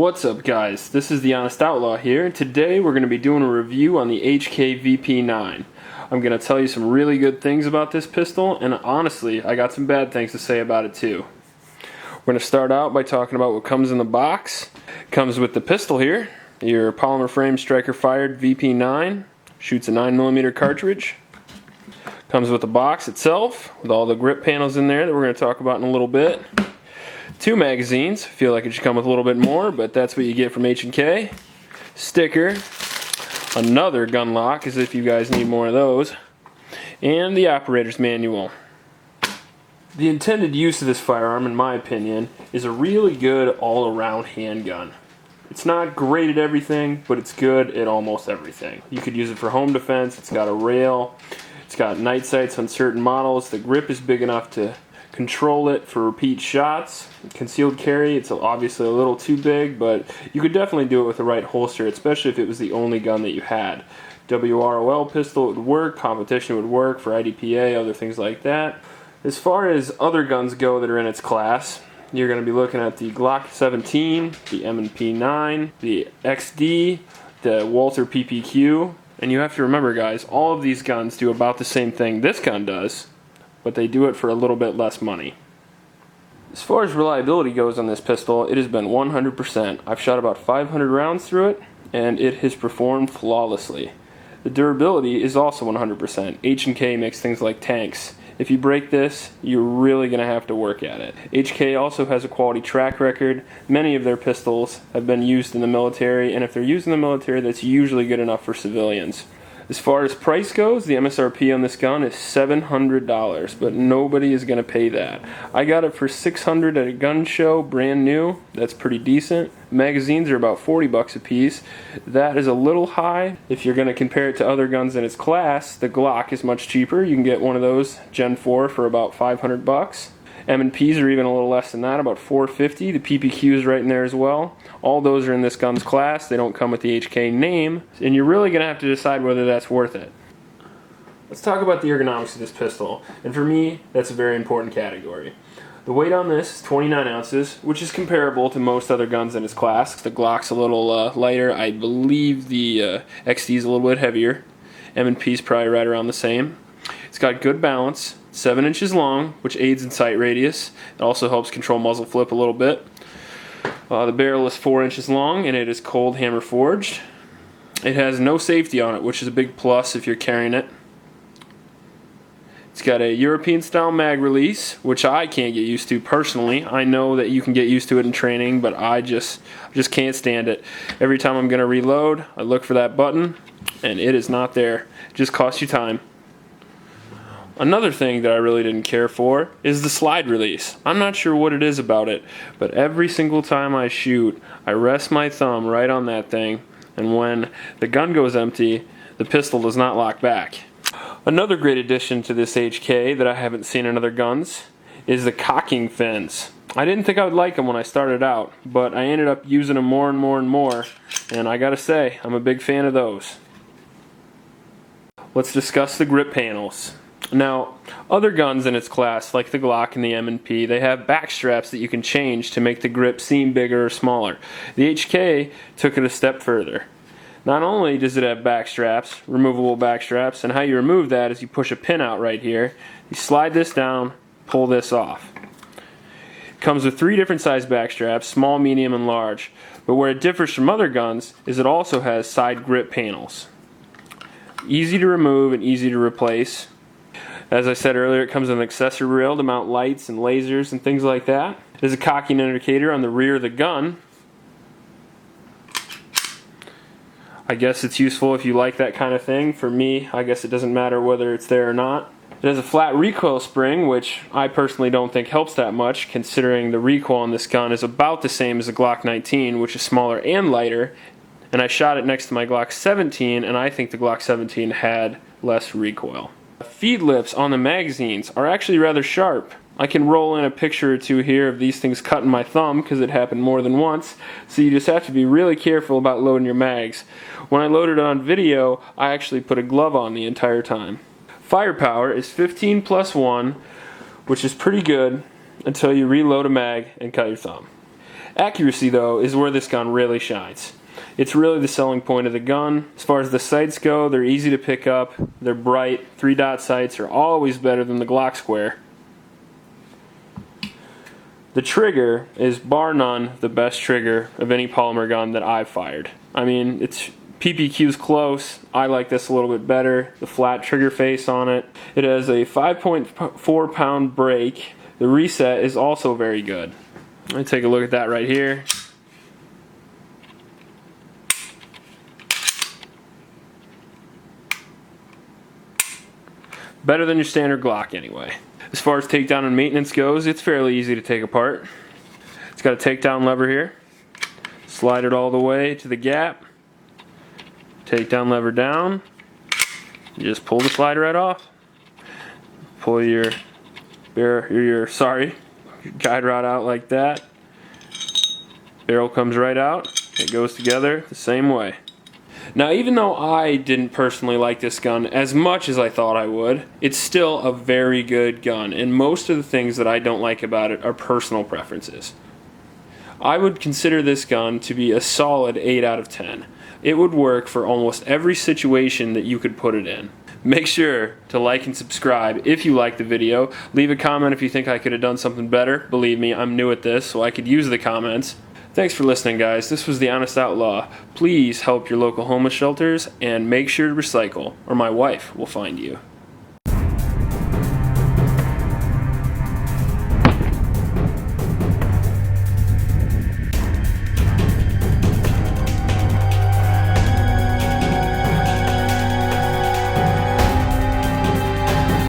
What's up, guys? This is the Honest Outlaw here, and today we're going to be doing a review on the H&K VP9. I'm going to tell you some really good things about this pistol, and honestly, I got some bad things to say about it too. We're going to start out by talking about what comes in the box. It comes with the pistol here, your polymer frame striker fired VP9, shoots a 9mm cartridge. Comes with the box itself, with all the grip panels in there that we're going to talk about in a little bit. 2 magazines. Feel like it should come with a little bit more, but that's what you get from H&K. Sticker, another gun lock, as if you guys need more of those, and the operator's manual. The intended use of this firearm, in my opinion, is a really good all-around handgun. It's not great at everything, but it's good at almost everything. You could use it for home defense. It's got a rail. It's got night sights on certain models. The grip is big enough to control it for repeat shots. Concealed carry, it's obviously a little too big, but you could definitely do it with the right holster, especially if it was the only gun that you had. WROL pistol would work, competition would work for IDPA, other things like that. As far as other guns go that are in its class, you're going to be looking at the Glock 17, the M&P 9, the XD, the Walther PPQ, and you have to remember, guys, all of these guns do about the same thing this gun does, but they do it for a little bit less money. As far as reliability goes on this pistol, it has been 100%. I've shot about 500 rounds through it, and it has performed flawlessly. The durability is also 100%. H&K makes things like tanks. If you break this, you're really going to have to work at it. H&K also has a quality track record. Many of their pistols have been used in the military, and if they're used in the military, that's usually good enough for civilians. As far as price goes, the MSRP on this gun is $700, but nobody is going to pay that. I got it for $600 at a gun show, brand new. That's pretty decent. Magazines are about $40 a piece. That is a little high. If you're going to compare it to other guns in its class, the Glock is much cheaper. You can get one of those Gen 4 for about $500. M&Ps are even a little less than that, about $450. The PPQ is right in there as well. All those are in this gun's class. They don't come with the H&K name, and you're really going to have to decide whether that's worth it. Let's talk about the ergonomics of this pistol, and for me, that's a very important category. The weight on this is 29 ounces, which is comparable to most other guns in its class. The Glock's a little lighter. I believe the XD is a little bit heavier. M&P's probably right around the same. It's got good balance. 7 inches long, which aids in sight radius. It also helps control muzzle flip a little bit. The barrel is 4 inches long, and it is cold hammer forged. It has no safety on it, which is a big plus if you're carrying it. It's got a European style mag release, which I can't get used to personally. I know that you can get used to it in training, but I just can't stand it. Every time I'm going to reload, I look for that button, and it is not there. It just costs you time. Another thing that I really didn't care for is the slide release. I'm not sure what it is about it, but every single time I shoot, I rest my thumb right on that thing, and when the gun goes empty, the pistol does not lock back. Another great addition to this H&K that I haven't seen in other guns is the cocking fins. I didn't think I would like them when I started out, but I ended up using them more and more and more, and I gotta say, I'm a big fan of those. Let's discuss the grip panels. Now, other guns in its class, like the Glock and the M&P, they have back straps that you can change to make the grip seem bigger or smaller. The H&K took it a step further. Not only does it have back straps, removable back straps, and how you remove that is you push a pin out right here, you slide this down, pull this off. It comes with 3 different size back straps, small, medium, and large. But where it differs from other guns is it also has side grip panels. Easy to remove and easy to replace. As I said earlier, it comes with an accessory rail to mount lights and lasers and things like that. There's a cocking indicator on the rear of the gun. I guess it's useful if you like that kind of thing. For me, I guess it doesn't matter whether it's there or not. It has a flat recoil spring, which I personally don't think helps that much, considering the recoil on this gun is about the same as the Glock 19, which is smaller and lighter. And I shot it next to my Glock 17, and I think the Glock 17 had less recoil. The feed lips on the magazines are actually rather sharp. I can roll in a picture or two here of these things cutting my thumb because it happened more than once, so you just have to be really careful about loading your mags. When I loaded it on video, I actually put a glove on the entire time. Firepower is 15+1, which is pretty good until you reload a mag and cut your thumb. Accuracy, though, is where this gun really shines. It's really the selling point of the gun. As far as the sights go, they're easy to pick up, they're bright, 3-dot sights are always better than the Glock Square. The trigger is, bar none, the best trigger of any polymer gun that I've fired. I mean, it's PPQ's close. I like this a little bit better. The flat trigger face on it. It has a 5.4 pound brake. The reset is also very good. Let me take a look at that right here. Better than your standard Glock anyway. As far as takedown and maintenance goes, it's fairly easy to take apart. It's got a takedown lever here. Slide it all the way to the gap. Takedown lever down. You just pull the slide right off. Pull your guide rod out like that. Barrel comes right out. It goes together the same way. Now, even though I didn't personally like this gun as much as I thought I would, it's still a very good gun, and most of the things that I don't like about it are personal preferences. I would consider this gun to be a solid 8 out of 10. It would work for almost every situation that you could put it in. Make sure to like and subscribe if you like the video. Leave a comment if you think I could have done something better. Believe me, I'm new at this, so I could use the comments. Thanks for listening, guys. This was the Honest Outlaw. Please help your local homeless shelters and make sure to recycle, or my wife will find you.